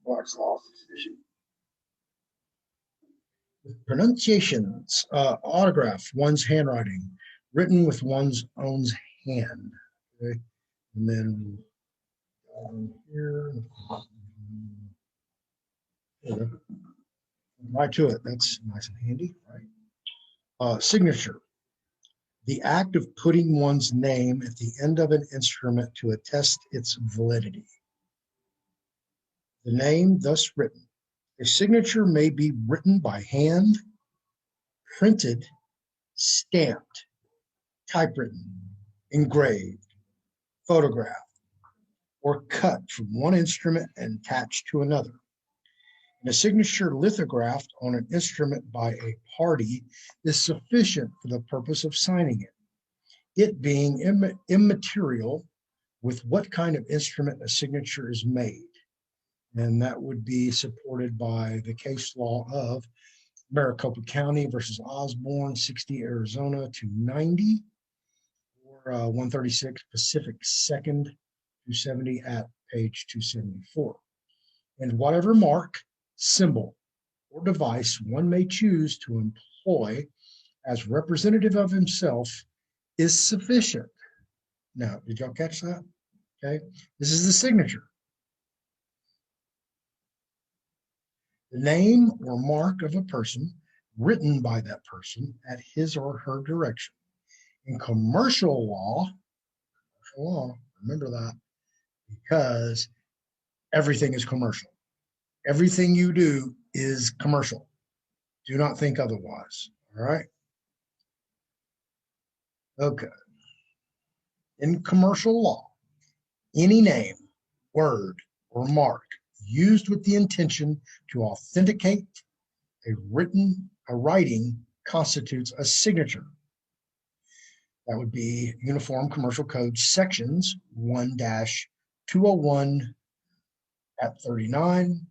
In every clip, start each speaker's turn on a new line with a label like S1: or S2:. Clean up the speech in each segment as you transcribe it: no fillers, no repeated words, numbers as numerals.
S1: Black's Law, 6th edition. Pronunciations, autograph, one's handwriting, written with one's own hand. Okay, and then here, right to it. That's nice and handy, right? Signature, the act of putting one's name at the end of an instrument to attest its validity. The name thus written. A signature may be written by hand, printed, stamped, typewritten, engraved, photographed, or cut from one instrument and attached to another. And a signature lithographed on an instrument by a party is sufficient for the purpose of signing it, it being immaterial with what kind of instrument a signature is made. And that would be supported by the case law of Maricopa County versus Osborne, 60 Arizona 290, or 136 Pacific 2nd 270 at page 274. And whatever mark, symbol, or device one may choose to employ as representative of himself is sufficient. Now, did y'all catch that? Okay, this is the signature. The name or mark of a person written by that person at his or her direction. In commercial law, remember that, because everything is commercial. Everything you do is commercial. Do not think otherwise. All right. Okay. In commercial law, any name, word, or mark used with the intention to authenticate a writing constitutes a signature. That would be Uniform Commercial Code sections 1-201 at 39.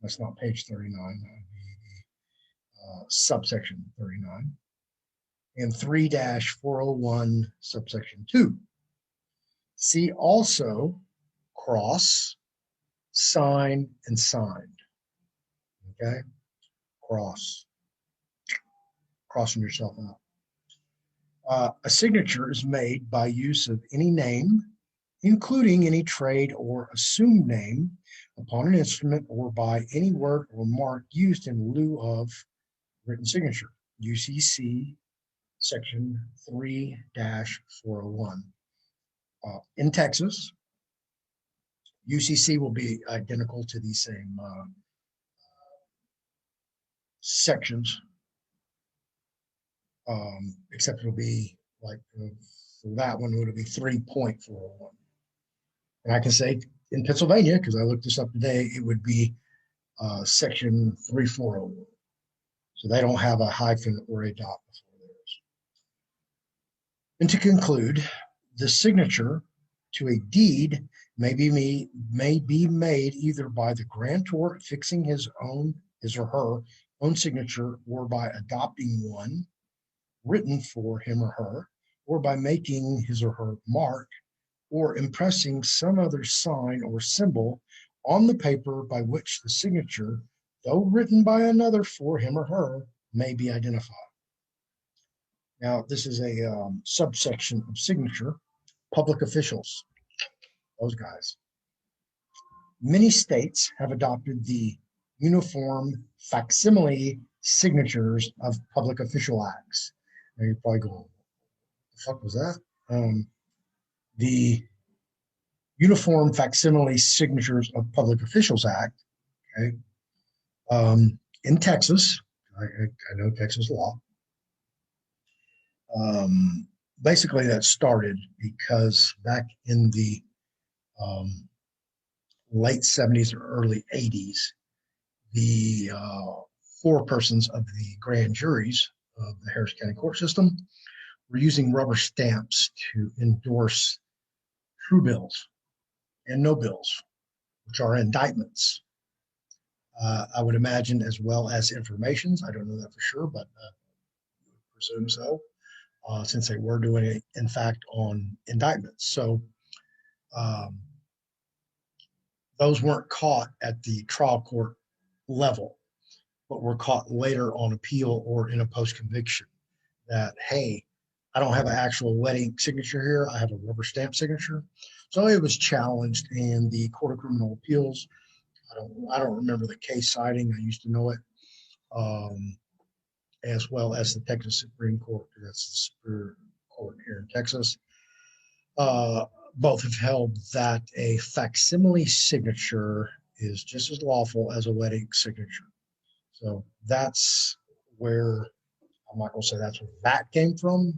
S1: That's not page 39. That would be subsection 39. And 3-401 subsection 2. See also cross, sign, and signed. Okay? Crossing yourself out. A signature is made by use of any name, including any trade or assumed name, upon an instrument or by any word or mark used in lieu of written signature. UCC section 3-401. In Texas, UCC will be identical to these same sections, except it'll be like for that one, it'll be 3.401. And I can say in Pennsylvania, because I looked this up today, it would be section 3401. So they don't have a hyphen or a dot before theirs. And to conclude, the signature to a deed may be made either by the grantor fixing his or her own signature, or by adopting one written for him or her, or by making his or her mark, or impressing some other sign or symbol on the paper by which the signature, though written by another for him or her, may be identified. Now, this is a subsection of signature, public officials, those guys. Many states have adopted the uniform facsimile signatures of public official acts. Now you're probably going, what the fuck was that? The Uniform Facsimile Signatures of Public Officials Act, okay, in Texas, I know Texas law. Basically, that started because back in the late 70s or early 80s, the forepersons of the grand juries of the Harris County court system were using rubber stamps to endorse true bills and no bills, which are indictments. I would imagine as well as informations. I don't know that for sure, but I would presume so, since they were doing it, in fact, on indictments. So those weren't caught at the trial court level, but were caught later on appeal or in a post conviction. That, hey, I don't have an actual wedding signature here. I have a rubber stamp signature. So it was challenged in the Court of Criminal Appeals. I don't remember the case citing. I used to know it, um, as well as the Texas Supreme Court. That's the Superior Court here in Texas. Uh, Both have held that a facsimile signature is just as lawful as a wedding signature. So that's where, I'm not going to say that's where that came from.